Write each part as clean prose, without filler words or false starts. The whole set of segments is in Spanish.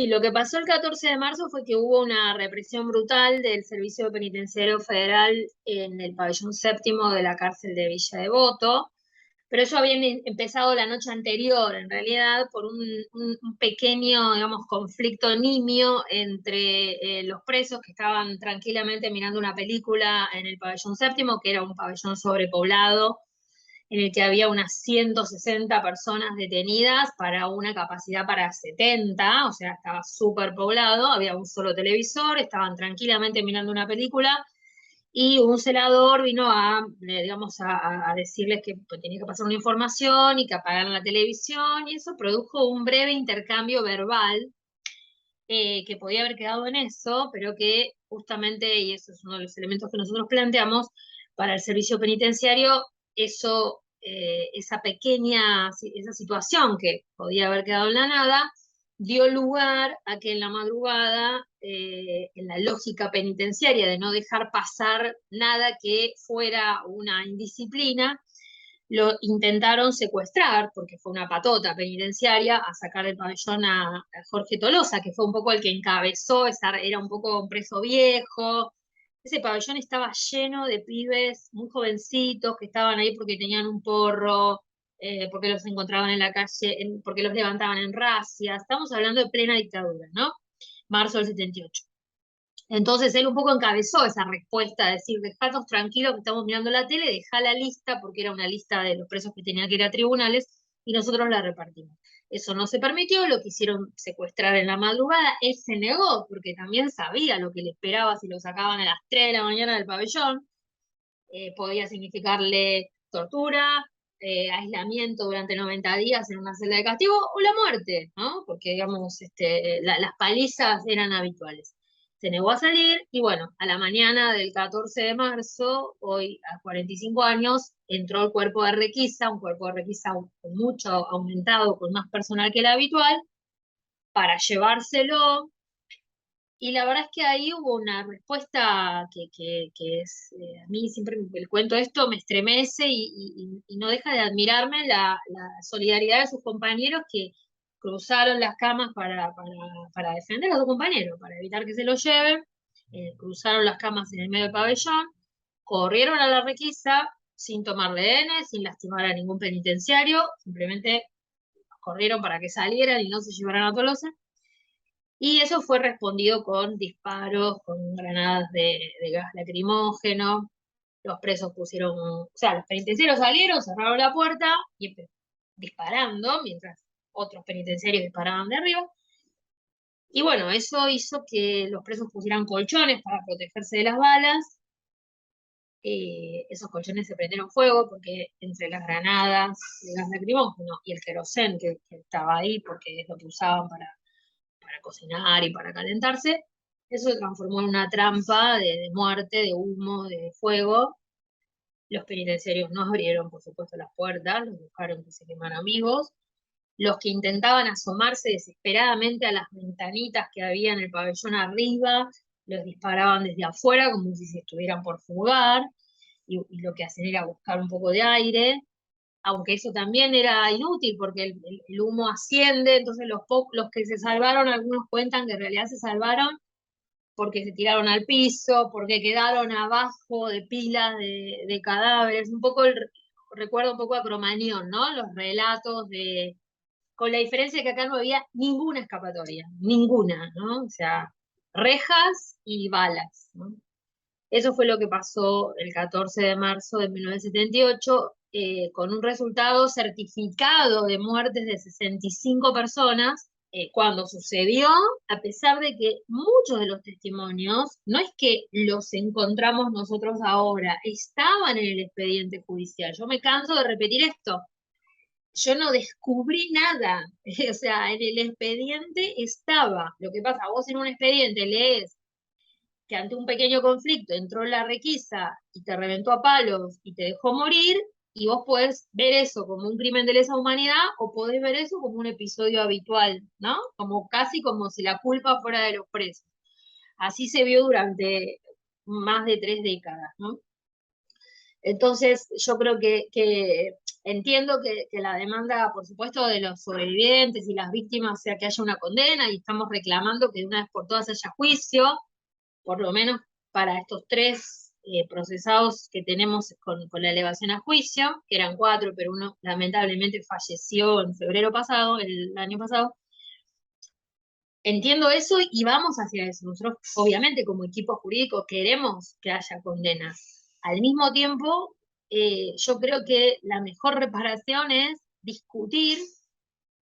Sí, lo que pasó el 14 de marzo fue que hubo una represión brutal del Servicio Penitenciario Federal en el pabellón séptimo de la cárcel de Villa Devoto, pero eso había empezado la noche anterior, en realidad, por un pequeño, digamos, conflicto nimio entre los presos que estaban tranquilamente mirando una película en el pabellón séptimo, que era un pabellón sobrepoblado en el que había unas 160 personas detenidas para una capacidad para 70, o sea, estaba súper poblado, había un solo televisor, estaban tranquilamente mirando una película y un celador vino digamos, a decirles que pues, tenía que pasar una información y que apagaran la televisión y eso produjo un breve intercambio verbal que podía haber quedado en eso, pero que justamente, y eso es uno de los elementos que nosotros planteamos, para el servicio penitenciario, eso, esa situación que podía haber quedado en la nada, dio lugar a que en la madrugada, en la lógica penitenciaria de no dejar pasar nada que fuera una indisciplina, lo intentaron secuestrar, porque fue una patota penitenciaria, a sacar del pabellón a Jorge Tolosa, que fue un poco el que encabezó, era un poco un preso viejo. Ese pabellón estaba lleno de pibes muy jovencitos que estaban ahí porque tenían un porro, porque los encontraban en la calle, porque los levantaban en racias. Estamos hablando de plena dictadura, ¿no? Marzo del 78. Entonces él un poco encabezó esa respuesta, de decir, dejanos tranquilos que estamos mirando la tele, dejá la lista, porque era una lista de los presos que tenían que ir a tribunales, y nosotros la repartimos. Eso no se permitió, lo quisieron secuestrar en la madrugada, él se negó, porque también sabía lo que le esperaba si lo sacaban a las 3 de la mañana del pabellón, podía significarle tortura, aislamiento durante 90 días en una celda de castigo, o la muerte, ¿no? Porque, digamos, las palizas eran habituales. Se negó a salir y bueno, a la mañana del 14 de marzo, hoy a 45 años, entró el cuerpo de requisa, un cuerpo de requisa con mucho aumentado, con más personal que el habitual, para llevárselo. Y la verdad es que ahí hubo una respuesta que es, a mí siempre el cuento esto me estremece y no deja de admirarme la solidaridad de sus compañeros que cruzaron las camas para defender a sus compañeros, para evitar que se los lleven, cruzaron las camas en el medio del pabellón, corrieron a la requisa sin tomar rehenes, sin lastimar a ningún penitenciario, simplemente corrieron para que salieran y no se llevaran a Tolosa. Y eso fue respondido con disparos, con granadas de gas lacrimógeno. Los presos pusieron, o sea, los penitenciarios salieron, cerraron la puerta y disparando, mientras otros penitenciarios disparaban de arriba. Y bueno, eso hizo que los presos pusieran colchones para protegerse de las balas. Esos colchones se prendieron fuego porque entre las granadas de gas lacrimógeno y el querosén que estaba ahí, porque es lo que usaban para cocinar y para calentarse, eso se transformó en una trampa de muerte, de humo, de fuego. Los penitenciarios no abrieron, por supuesto, las puertas, los buscaron que se quemaran vivos. Los que intentaban asomarse desesperadamente a las ventanitas que había en el pabellón arriba, los disparaban desde afuera como si se estuvieran por fugar, y lo que hacen era buscar un poco de aire, aunque eso también era inútil porque el humo asciende, entonces los que se salvaron, algunos cuentan que en realidad se salvaron porque se tiraron al piso, porque quedaron abajo de pilas de cadáveres, un poco recuerdo un poco a Cromañón, ¿no? Los relatos con la diferencia de que acá no había ninguna escapatoria, ninguna, ¿no? O sea, rejas y balas, ¿no? Eso fue lo que pasó el 14 de marzo de 1978, con un resultado certificado de muertes de 65 personas. Cuando sucedió, a pesar de que muchos de los testimonios, no es que los encontramos nosotros ahora, estaban en el expediente judicial. Yo me canso de repetir esto. Yo no descubrí nada. O sea, en el expediente estaba. Lo que pasa, vos en un expediente lees que ante un pequeño conflicto entró la requisa y te reventó a palos y te dejó morir, y vos podés ver eso como un crimen de lesa humanidad o podés ver eso como un episodio habitual, ¿no? Como casi como si la culpa fuera de los presos. Así se vio durante más de 3 décadas, ¿no? Entonces, yo creo que entiendo que la demanda, por supuesto, de los sobrevivientes y las víctimas sea que haya una condena y estamos reclamando que de una vez por todas haya juicio, por lo menos para estos tres procesados que tenemos con la elevación a juicio, que eran cuatro, pero uno lamentablemente falleció en febrero pasado, el año pasado. Entiendo eso y vamos hacia eso. Nosotros, obviamente, como equipo jurídico, queremos que haya condenas. Al mismo tiempo, yo creo que la mejor reparación es discutir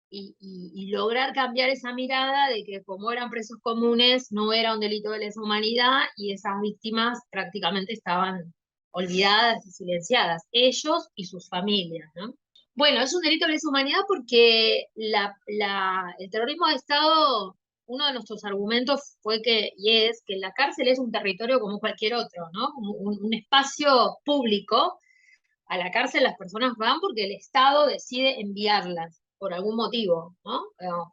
y lograr cambiar esa mirada de que como eran presos comunes, no era un delito de lesa humanidad y esas víctimas prácticamente estaban olvidadas y silenciadas, ellos y sus familias, ¿no? Bueno, es un delito de lesa humanidad porque el terrorismo de Estado, uno de nuestros argumentos fue que, y es, que la cárcel es un territorio como cualquier otro, ¿no? Como un espacio público. A la cárcel las personas van porque el Estado decide enviarlas por algún motivo, ¿no?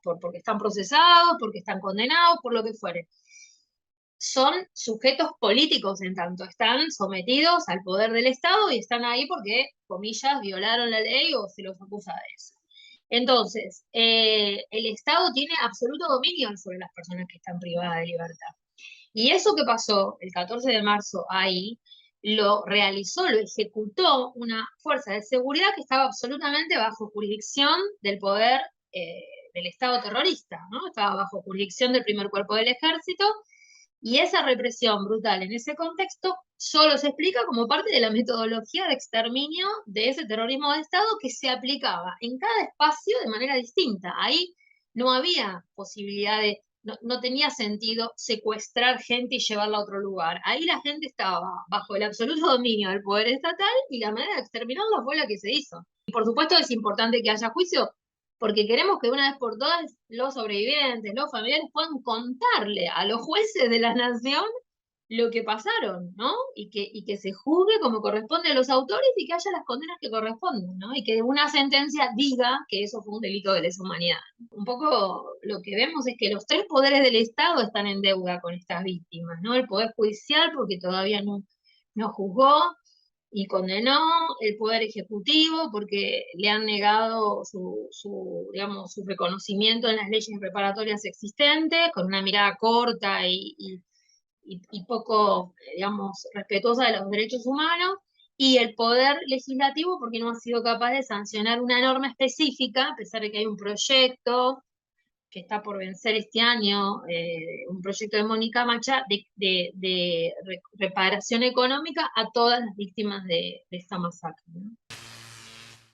Porque están procesados, porque están condenados, por lo que fuere. Son sujetos políticos en tanto están sometidos al poder del Estado y están ahí porque, comillas, violaron la ley o se los acusa de eso. Entonces, el Estado tiene absoluto dominio sobre las personas que están privadas de libertad. Y eso que pasó el 14 de marzo ahí, lo realizó, lo ejecutó una fuerza de seguridad que estaba absolutamente bajo jurisdicción del poder del Estado terrorista, ¿no? Estaba bajo jurisdicción del primer cuerpo del ejército, y esa represión brutal en ese contexto solo se explica como parte de la metodología de exterminio de ese terrorismo de Estado que se aplicaba en cada espacio de manera distinta. Ahí no había posibilidad de, no tenía sentido secuestrar gente y llevarla a otro lugar. Ahí la gente estaba bajo el absoluto dominio del poder estatal y la manera de exterminarlos fue la que se hizo. Y por supuesto es importante que haya juicio, porque queremos que una vez por todas los sobrevivientes, los familiares puedan contarle a los jueces de la nación lo que pasaron, ¿no? Y que se juzgue como corresponde a los autores y que haya las condenas que corresponden, ¿no? Y que una sentencia diga que eso fue un delito de lesa humanidad. Un poco lo que vemos es que los tres poderes del Estado están en deuda con estas víctimas, ¿no? El Poder Judicial, porque todavía no juzgó y condenó, el Poder Ejecutivo porque le han negado digamos, su reconocimiento en las leyes reparatorias existentes, con una mirada corta y poco, digamos, respetuosa de los derechos humanos, y el Poder Legislativo porque no ha sido capaz de sancionar una norma específica, a pesar de que hay un proyecto que está por vencer este año, un proyecto de Mónica Macha, de reparación económica a todas las víctimas de esta masacre, ¿no?